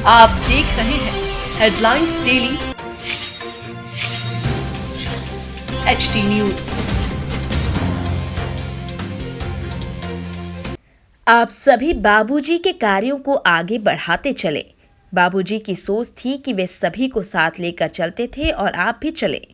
आप देख रहे हैं हेडलाइंस डेली एचटी न्यूज। आप सभी बाबूजी के कार्यों को आगे बढ़ाते चले। बाबूजी की सोच थी कि वे सभी को साथ लेकर चलते थे और आप भी चले।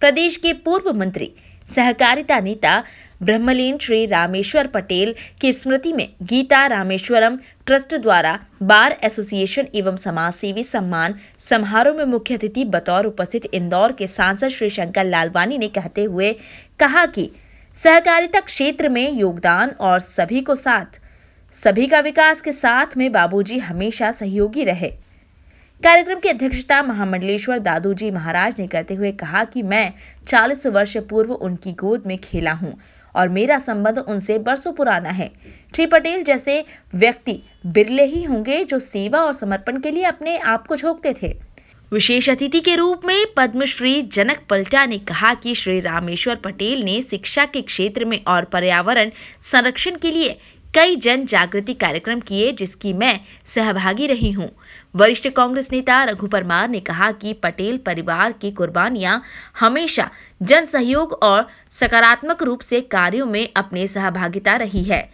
प्रदेश के पूर्व मंत्री सहकारिता नेता ब्रह्मलीन श्री रामेश्वर पटेल की स्मृति में गीता रामेश्वरम ट्रस्ट द्वारा बार एसोसिएशन एवं समाजसेवी सम्मान समारोह में मुख्य अतिथि बतौर उपस्थित इंदौर के सांसद श्री शंकर लालवानी ने कहते हुए कहा कि सहकारिता क्षेत्र में योगदान और सभी को साथ, सभी का विकास के साथ में बाबूजी हमेशा सहयोगी रहे। कार्यक्रम की अध्यक्षता महामंडलेश्वर दादूजी महाराज ने करते हुए कहा कि मैं 40 वर्ष पूर्व उनकी गोद में खेला हूं और मेरा संबंध उनसे बरसों पुराना है। श्री पटेल जैसे व्यक्ति बिरले ही होंगे जो सेवा और समर्पण के लिए अपने आप को झोंकते थे। विशेष अतिथि के रूप में पद्मश्री जनक पलटा ने कहा कि श्री रामेश्वर पटेल ने शिक्षा के क्षेत्र में और पर्यावरण संरक्षण के लिए कई जन जागृति कार्यक्रम किए जिसकी मैं सहभागी रही हूं। वरिष्ठ कांग्रेस नेता रघु परमार ने कहा कि पटेल परिवार की कुर्बानियां हमेशा जन सहयोग और सकारात्मक रूप से कार्यों में अपनी सहभागिता रही है।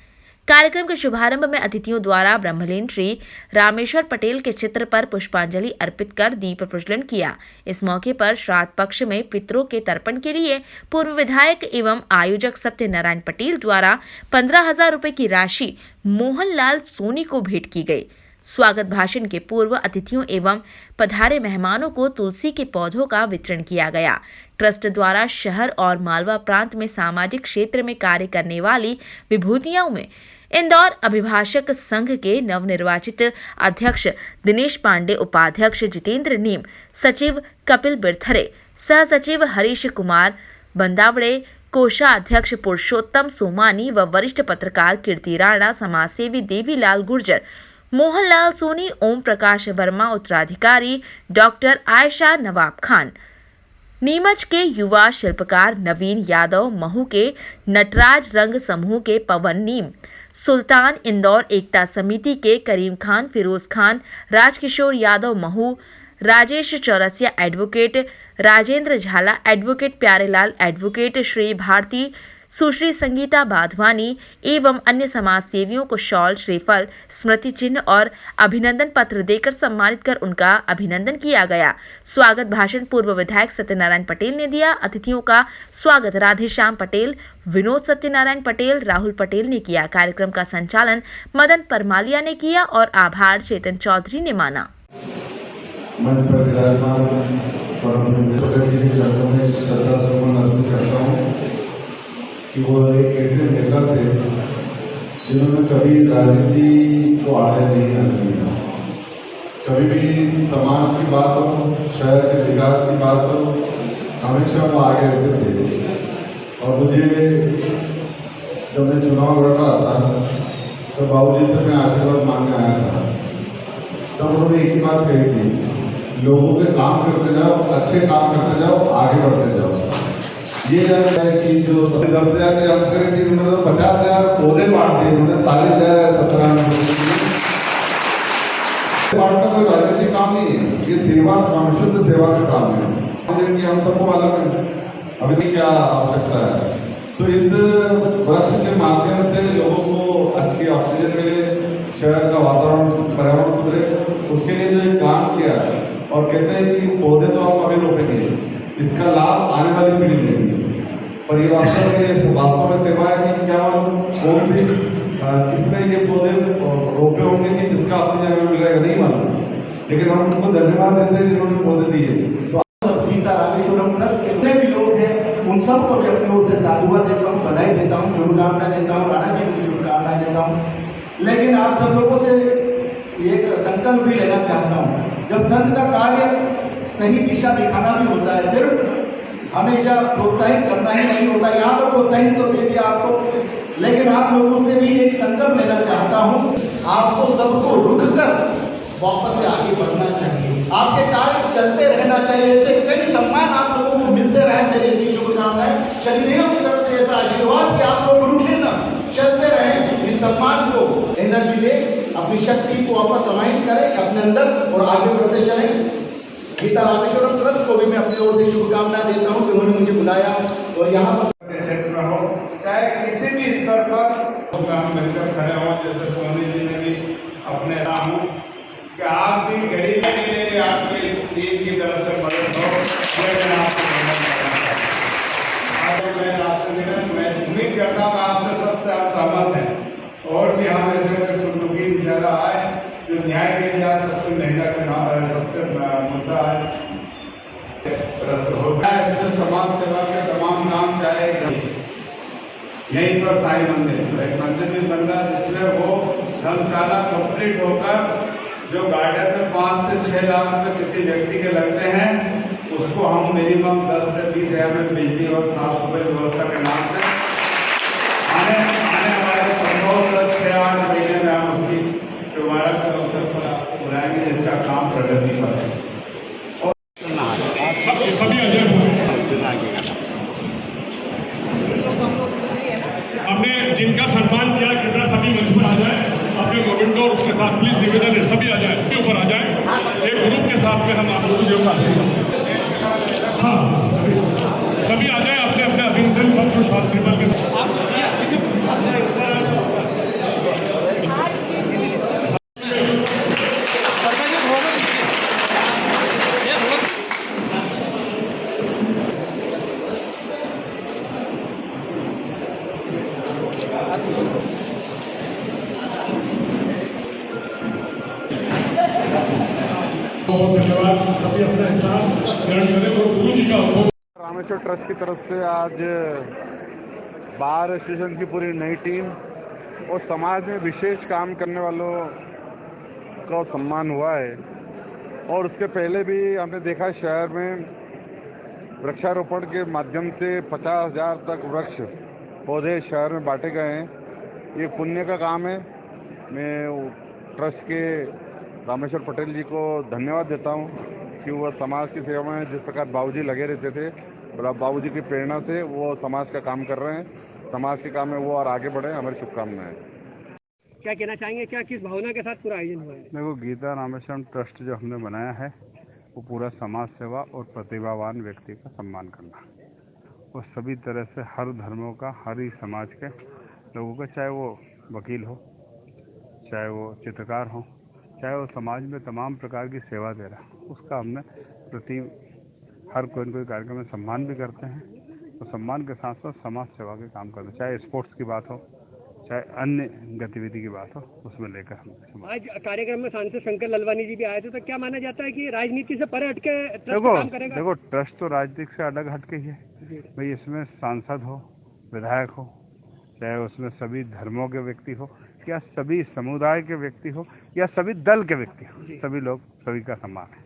कार्यक्रम के शुभारंभ में अतिथियों द्वारा ब्रह्मलीन श्री रामेश्वर पटेल के चित्र पर पुष्पांजलि अर्पित कर दीप प्रज्वलन किया। इस मौके पर श्राद्ध पक्ष में पितरों के तर्पण के लिए पूर्व विधायक एवं आयोजक सत्यनारायण पटेल द्वारा 15,000 रुपए की राशि मोहनलाल सोनी को भेंट की गई। स्वागत भाषण के पूर्व अतिथियों एवं पधारे मेहमानों को तुलसी के पौधों का वितरण किया गया। ट्रस्ट द्वारा शहर और मालवा प्रांत में सामाजिक क्षेत्र में कार्य करने वाली विभूतियों में इंदौर अभिभाषक संघ के नवनिर्वाचित अध्यक्ष दिनेश पांडे, उपाध्यक्ष जितेंद्र नीम, सचिव कपिल बिरथरे, सह सचिव हरीश कुमार बंदावड़े, कोषाध्यक्ष पुरुषोत्तम सोमानी व वरिष्ठ पत्रकार कीर्ति राणा, समाजसेवी देवीलाल गुर्जर, मोहनलाल सोनी, ओम प्रकाश वर्मा, उत्तराधिकारी डॉक्टर आयशा नवाब खान, नीमच के युवा शिल्पकार नवीन यादव, महू के नटराज रंग समूह के पवन नीम, सुल्तान इंदौर एकता समिति के करीम खान, फिरोज खान, राजकिशोर यादव महू, राजेश चौरसिया एडवोकेट, राजेंद्र झाला एडवोकेट, प्यारेलाल एडवोकेट, श्री भारती, सुश्री संगीता बाधवानी एवं अन्य समाज सेवियों को शॉल, श्रीफल, स्मृति चिन्ह और अभिनंदन पत्र देकर सम्मानित कर उनका अभिनंदन किया गया। स्वागत भाषण पूर्व विधायक सत्यनारायण पटेल ने दिया। अतिथियों का स्वागत राधेश्याम पटेल, विनोद सत्यनारायण पटेल, राहुल पटेल ने किया। कार्यक्रम का संचालन मदन परमालिया ने किया और आभार चेतन चौधरी ने माना। कि वो एक ऐसे नेता थे जिन्होंने कभी राजनीति को आड़े नहीं आने दिया। कभी भी समाज की बात हो, शहर के विकास की बात हो, हमेशा वो आगे रहते थे। और मुझे जब मैं चुनाव लड़ रहा था तो बाबूजी से मैं आशीर्वाद मांगने आया था। तब उन्होंने एक ही बात कही थी, लोगों के काम करते जाओ, अच्छे काम करते जाओ, आगे बढ़ते जाओ। ये है कि जो 10,000 के अंक करे थे उन्होंने 50,000 पौधे बांट दिए, उन्होंने 40,000 बांटना कोई राजनीतिक काम नहीं है, ये सेवा का काम, शुद्ध सेवा का काम है। हम सबको मालूम है अभी क्या आवश्यकता है। तो इस वृक्ष के माध्यम से लोगों को अच्छी ऑक्सीजन मिले, शहर का वातावरण पर्यावरण सुधरे, उसके लिए जो एक काम किया और कहते हैं कि पौधे तो आप अभी रोपेंगे, इसका लाभ आने वाली पीढ़ी लेगी। पर ये वास्तव में सेवा है कि क्या कौन भी इसमें ये पौधे रोपे होंगे कि जिसका ऑक्सीजन हमें मिलेगा नहीं मालूम, लेकिन हम उनको धन्यवाद देते हैं जिन्होंने पौधे दिए। तो गीता रामेश्वरम ट्रस्ट के जितने भी लोग हैं उन सबको मैं अपनी ओर से साधुवाद देता हूँ, बधाई देता हूँ, शुभकामनाएं देता हूँ, राणा जी को शुभकामनाएं देता हूँ। लेकिन आप सब लोगों से एक संकल्प भी लेना चाहता हूँ, जब संत का कार्य सही दिशा दिखाना भी होता है, सिर्फ हमेशा प्रोत्साहित करना ही नहीं होता। यहाँ पर प्रोत्साहित तो दे दिया आपको, लेकिन आप लोगों से भी एक संकल्प लेना चाहता हूँ, आपको सबको रुककर वापस से आगे बढ़ना चाहिए, आपके कार्य चलते रहना चाहिए। ऐसे कई सम्मान आप लोगों को मिलते रहे, मेरी ऐसी शुभकामनाएं। शनिदेव की तरफ से ऐसा आशीर्वाद कि आप लोग रुके ना, चलते रहे, इस सम्मान को एनर्जी ले अपनी शक्ति को आपस समाहित करें अपने अंदर और आगे बढ़ते चलें। गीता रामेश्वरम ट्रस्ट को भी मैं अपनी ओर से शुभकामनाएं देता हूं कि उन्होंने मुझे बुलाया और यहाँ पर क्षेत्र में हो चाहे किसी भी स्तर पर हम मिलकर खड़े हों, जैसे सोनी जी ने भी अपने हूँ कि आप भी गरीब के लिए आपके इस टीम की तरफ से मदद हो, मैं आपसे मैं उम्मीद करता हूँ आपसे सबसे आप सहमत हैं और भी हम ऐसे कोई सुखदुखी बेचारा आए जो न्याय के लिए आज सबसे महंगा चुनाव है, सबसे मुद्दा है इसमें समाज सेवा के तमाम काम, चाहे यहीं पर साई मंदिर एक मंदिर भी बन रहा जिसमें वो धर्मशाला कंप्लीट होकर जो गार्डन में 5 से 6 लाख रुपए किसी व्यक्ति के लगते हैं उसको हम मिनिमम 10 से 20 हज़ार में बिजली और साफ सफाई व्यवस्था के नाम से आने वाले संभव 6-8 महीने में हम उसकी शुभारंभ के अवसर पर बुलाएंगे जिसका काम प्रगति पर है। हमने जिनका सम्मान किया कृपया सभी मंच पर आ जाए, अपने गोविंद और उसके साथ प्लीज निवेदन है सभी आ जाए, ऊपर आ जाए, एक ग्रुप के साथ में हम आप लोगों को हाँ सभी आ जाए अपने अपने अभिनंदन पत्र शाल श्रीफल के साथ। बहुत धन्यवाद, सभी अपना स्थान ग्रहण करें और गुरु जी का रामेश्वर ट्रस्ट की तरफ से आज बार एसोसिएशन की पूरी नई टीम और समाज में विशेष काम करने वालों का सम्मान हुआ है और उसके पहले भी हमने देखा शहर में वृक्षारोपण के माध्यम से 50,000 तक वृक्ष पौधे शहर में बांटे गए हैं। ये पुण्य का काम है। मैं ट्रस्ट के रामेश्वर पटेल जी को धन्यवाद देता हूँ कि वह समाज की सेवा में जिस प्रकार बाबूजी लगे रहते थे, बाबूजी की प्रेरणा से वो समाज का काम कर रहे हैं। समाज के काम में वो और आगे बढ़े, हमारी शुभकामनाएं। क्या कहना चाहेंगे, क्या किस भावना के साथ पूरा आयोजन हुआ है? देखो, गीता रामेश्वरम ट्रस्ट जो हमने बनाया है वो पूरा समाज सेवा और प्रतिभावान व्यक्ति का सम्मान करना और सभी तरह से हर धर्मों का, हर ही समाज के लोगों का, चाहे वो वकील हो, चाहे वो चित्रकार हो, चाहे वो समाज में तमाम प्रकार की सेवा दे रहा, उसका हमने प्रति हर कोई न कोई कार्यक्रम में सम्मान भी करते हैं और सम्मान के साथ साथ समाज सेवा के काम करते हैं। चाहे स्पोर्ट्स की बात हो, चाहे अन्य गतिविधि की बात हो, उसमें लेकर हम आज कार्यक्रम में सांसद शंकर ललवानी जी भी आए थे, तो क्या माना जाता है कि राजनीति से परे हटके ट्रस्ट काम करेगा? देखो, ट्रस्ट तो राजनीति से अलग हटके ही है भाई। इसमें सांसद हो, विधायक हो, चाहे उसमें सभी धर्मों के व्यक्ति हो या सभी समुदाय के व्यक्ति हो या सभी दल के व्यक्ति हो, सभी लोग, सभी का सम्मान है।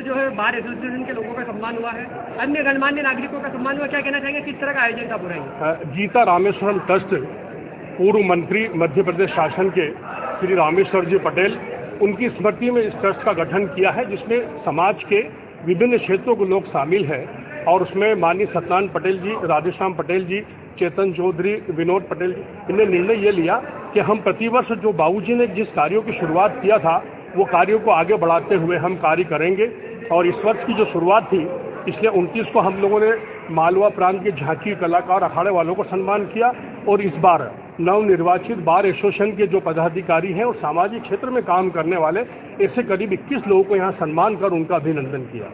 जो है बार एसोसिएशन के लोगों का सम्मान हुआ है, अन्य गणमान्य नागरिकों का सम्मान हुआ, क्या कहना चाहेंगे, किस तरह का आयोजन था पूरा? गीता रामेश्वरम ट्रस्ट पूर्व मंत्री मध्य प्रदेश शासन के श्री रामेश्वर जी पटेल, उनकी स्मृति में इस ट्रस्ट का गठन किया है, जिसमें समाज के विभिन्न क्षेत्रों के लोग शामिल हैं और उसमें माननीय सत्यनारायण पटेल जी, राधेश्याम पटेल जी, चेतन चौधरी, विनोद पटेल जी, इन्होंने निर्णय ये लिया कि हम प्रतिवर्ष जो बाबूजी ने जिस कार्यों की शुरुआत किया था वो कार्यों को आगे बढ़ाते हुए हम कार्य करेंगे। और इस वर्ष की जो शुरुआत थी, इसलिए 29 को हम लोगों ने मालवा प्रांत के झांकी कलाकार अखाड़े वालों को सम्मान किया और इस बार नवनिर्वाचित बार एसोसिएशन के जो पदाधिकारी हैं और सामाजिक क्षेत्र में काम करने वाले ऐसे करीब 21 लोगों को यहाँ सम्मान कर उनका अभिनंदन किया।